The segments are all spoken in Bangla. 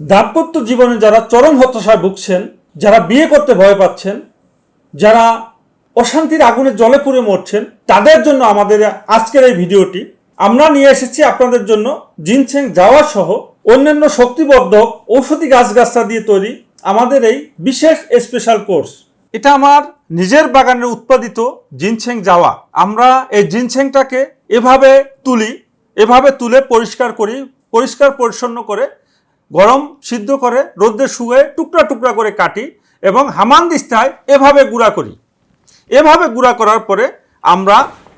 দাম্পত্য জীবনে যারা চরম হতাশায় ভুগছেন, যারা বিয়ে করতে ভয় পাচ্ছেন, যারা অশান্তির আগুনে জ্বলে পুড়ে মরছেন, তাদের জন্য আমাদের আজকের এই ভিডিওটি। আমরা নিয়ে এসেছি আপনাদের জন্য জিনসেং জাওয়া সহ অন্যান্য শক্তিবর্ধক ঔষধি গাছগাছরা দিয়ে তৈরি আমাদের এই বিশেষ স্পেশাল কোর্স। এটা আমার নিজের বাগানের উৎপাদিত জিনসেং জাওয়া। আমরা এই জিনসেংটাকে এভাবে তুলে পরিষ্কার করি, পরিষ্কার পরিচ্ছন্ন করে গরম সিদ্ধ করে রোদ্রে শুয়ে টুকরা টুকরা করে কাটি এবং হামানদিস্তায় এভাবে গুঁড়া করি। এভাবে গুঁড়া করার পরে আমরা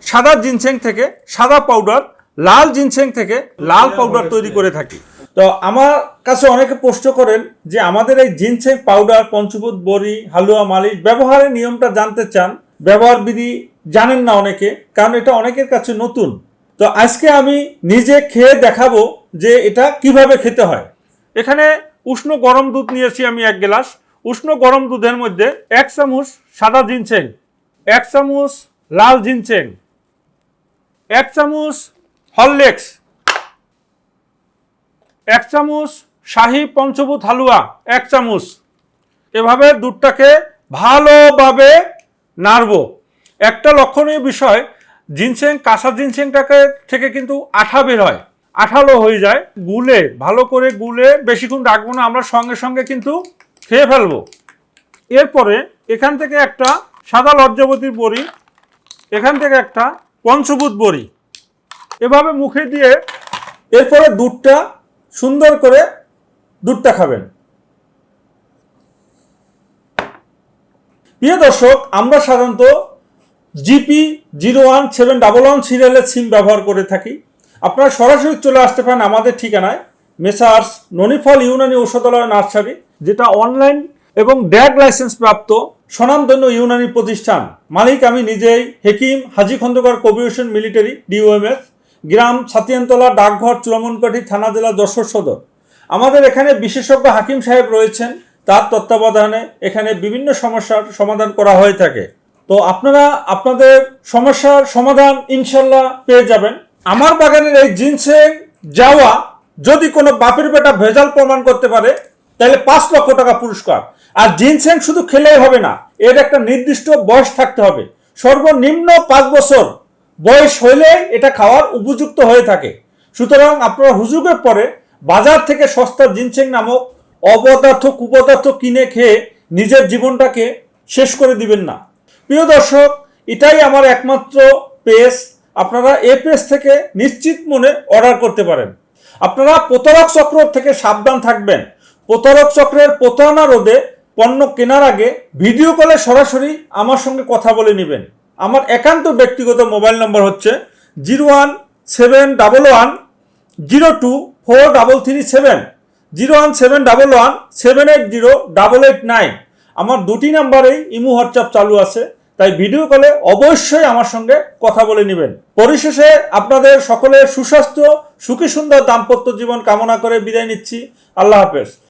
সাদা জিনসেং থেকে সাদা পাউডার, লাল জিনসেং থেকে লাল পাউডার তৈরি করে থাকি। তো আমার কাছে অনেকে প্রশ্ন করেন যে আমাদের এই জিনসেং পাউডার, পঞ্চভূত বড়ি, হালুয়া মালিশ ব্যবহারের নিয়মটা জানতে চান। ব্যবহার বিধি জানেন না অনেকে, কারণ এটা অনেকের কাছে নতুন। তো আজকে আমি নিজে খেয়ে দেখাবো যে এটা কিভাবে খেতে হয়। এখানে উষ্ণ গরম দুধ নিয়েছি আমি 1 গ্লাস। উষ্ণ গরম দুধের মধ্যে 1 চামচ সাদা জিনসেং, 1 চামচ লাল জিনসেং, 1 চামচ হরলিক্স, 1 চামচ শাহী পঞ্চভূত হালুয়া, 1 চামচ। এভাবে দুধটাকে ভালোভাবে নাড়ব। একটা লক্ষণীয় বিষয়, জিনসেং, কাঁচা জিনসেংটাকে থেকে কিন্তু আঠা বের হয়, আঠালো হয়ে যায়। ভালো করে গুলে বেশিক্ষণ রাখবো না, আমরা সঙ্গে সঙ্গে কিন্তু খেয়ে ফেলবো। এরপরে এখান থেকে একটা সাদা লজ্জাবতীর বড়ি, এখান থেকে একটা পঞ্চভূত বড়ি এভাবে মুখে দিয়ে এরপরে দুধটা সুন্দর করে দুধটা খাবেন। প্রিয় দর্শক, আমরা সাধারণত জিপি 01711 সিরিয়ালের সিম ব্যবহার করে থাকি। আপনারা সরাসরি চলে আসতে পারেন আমাদের ঠিকানায়, মেসার্স ননিফল ইউনানি ঔষধালয় নার্সারি, যেটা অনলাইন এবং ড্যাগ লাইসেন্স প্রাপ্ত স্বনামধন্য ইউনানি প্রতিষ্ঠান। মালিক আমি নিজেই, হেকিম হাজী খন্দকার কবির হোসেন মিলিটারি, DOMS, গ্রাম ছাতিয়ানতলা, ডাকঘর চুলামনকাঠি, থানা জেলা যশোর সদর। আমাদের এখানে বিশেষজ্ঞ হাকিম সাহেব রয়েছেন, তার তত্ত্বাবধানে এখানে বিভিন্ন সমস্যার সমাধান করা হয়ে থাকে। তো আপনারা আপনাদের সমস্যার সমাধান ইনশাল্লাহ পেয়ে যাবেন। আমার বাগানের এই জিনসেং জাওয়া যদি কোনো বাপের বেটা ভেজাল প্রমাণ করতে পারে তাহলে 5 লক্ষ টাকা পুরস্কার। আর জিনসেং শুধু খেলেই হবে না, এর একটা নির্দিষ্ট বয়স থাকতে হবে। সর্বনিম্ন 5 বছর বয়স হইলে এটা খাওয়ার উপযুক্ত হয়ে থাকে। সুতরাং আপনারা হুজুগের পরে বাজার থেকে সস্তা জিনসেং নামক অপদার্থ কুপদার্থ কিনে খেয়ে নিজের জীবনটাকে শেষ করে দিবেন না। প্রিয় দর্শক, এটাই আমার একমাত্র পেজ। আপনারা এই পেজ থেকে নিশ্চিত মনে অর্ডার করতে পারেন। আপনারা প্রতারক চক্র থেকে সাবধান থাকবেন। প্রতারক চক্রের প্রতারণা রোধে পণ্য কেনার আগে ভিডিও কলে সরাসরি আমার সঙ্গে কথা বলে নেবেন। আমার একান্ত ব্যক্তিগত মোবাইল নম্বর হচ্ছে 01711024337, 01711780889। আমার দুটি নাম্বারেই ইমো হোয়াটসঅ্যাপ চালু আছে, তাই ভিডিও কলে অবশ্যই আমার সঙ্গে কথা বলে নেবেন। পরিশেষে আপনাদের সকলের সুস্বাস্থ্য, সুখী সুন্দর দাম্পত্য জীবন কামনা করে বিদায় নিচ্ছি। আল্লাহ হাফেজ।